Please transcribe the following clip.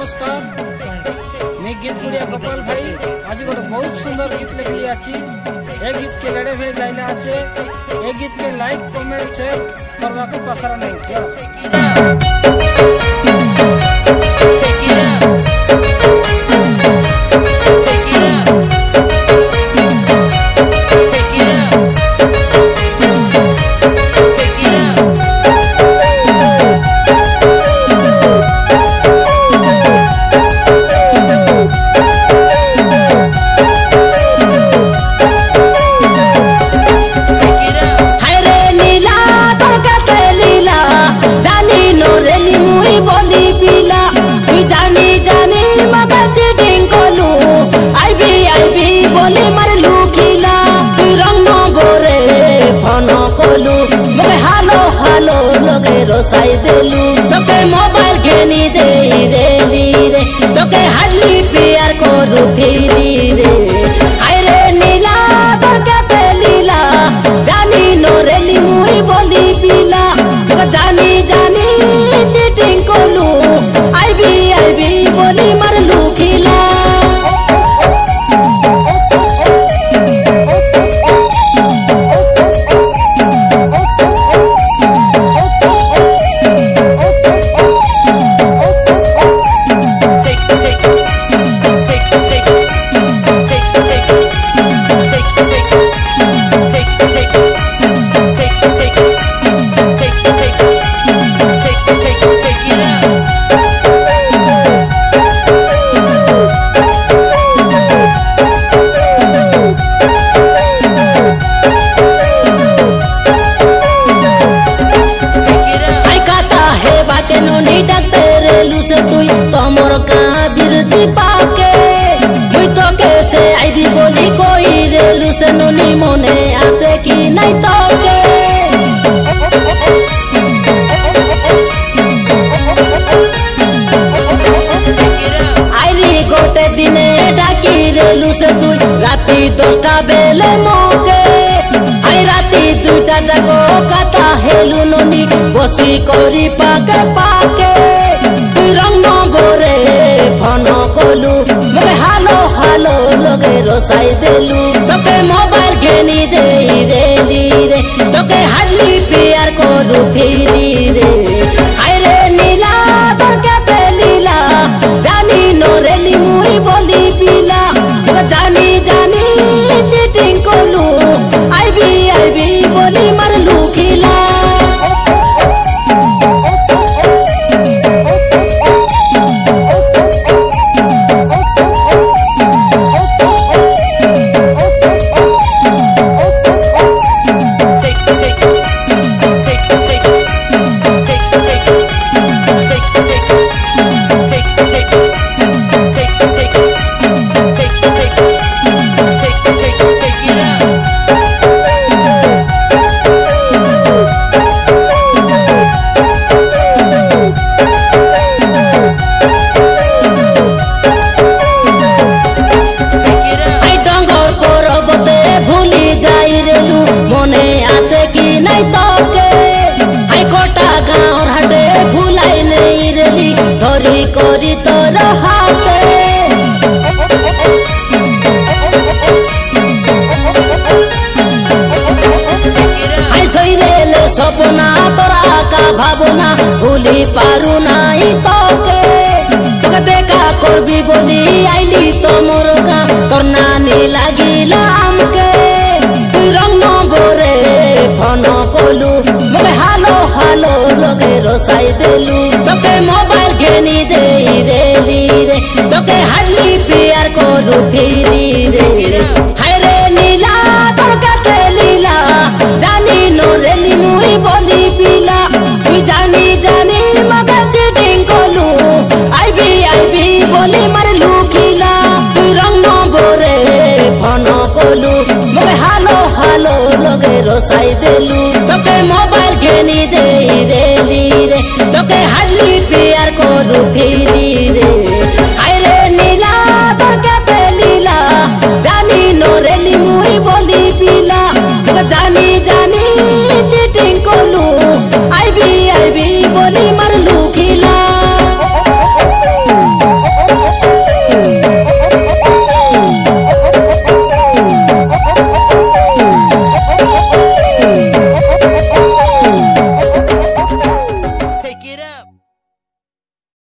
नमस्कार मैं गीत गुड़िया गोपाल भाई आज गोटे बहुत सुंदर गीत लिखली अच्छी ए गीत के लड़े हुए लाइन आचे ए गीत के लाइक कमेंट शेयर करवा को पसरा नहीं क्या रोसाई देलू तोके मोबाइल घेनी दे रेली रे तोके हाडली प्यार करू थीली रे हाय रे नीला तोर के लीला जानी नो रेली मुई बोली पीला तो जानी जानी चीटिंग कोलू आईबी बोली मरलू खिला नुनी मोने आते की नहीं तो के आईरी गोटे दिने डाकी रेलू से तू राती 10टा बेले मोके आई राती 2टा जागो कथा हेलू नुनी बसी करी पाके पाके तू रंग बोरे फन कलू मगे हालो हालो लगे रोसाई देलू तोके मोबाइल घेनी दे रेली रे तोके हाडली प्यार करू थीली रे हाय रे नीला तोर के लीला जानी नो रेली मुई बोली पीला जानी जानी चीटिंग कोलू आईबी बोली मरलू खिला करी तोर हाथे आई सईरेले सपना तोरा का भावना भूली पारू नाई तोके तोके देखा करबी बोली आईली तो मोर गा तोर नानी लागिला हमके तू रंग बोरे फन कलू मगे हालो हालो लगे रोसाई देलू तोके मोबाइल घेनी दे रेली रे तोके हाडली प्यार करू थीली रे हाय रे नीला तोर के लीला जानी नो रेली मुई बोली पीला तू जानी जानी मगर चीटिंग कोलू आईबी बोली मरलू खिला तू रंग बोरे फन कलू मगे हालो हालो लगे रोसाई देलू तोके मोबाइल घेनी दे रेली रे तोके हाडली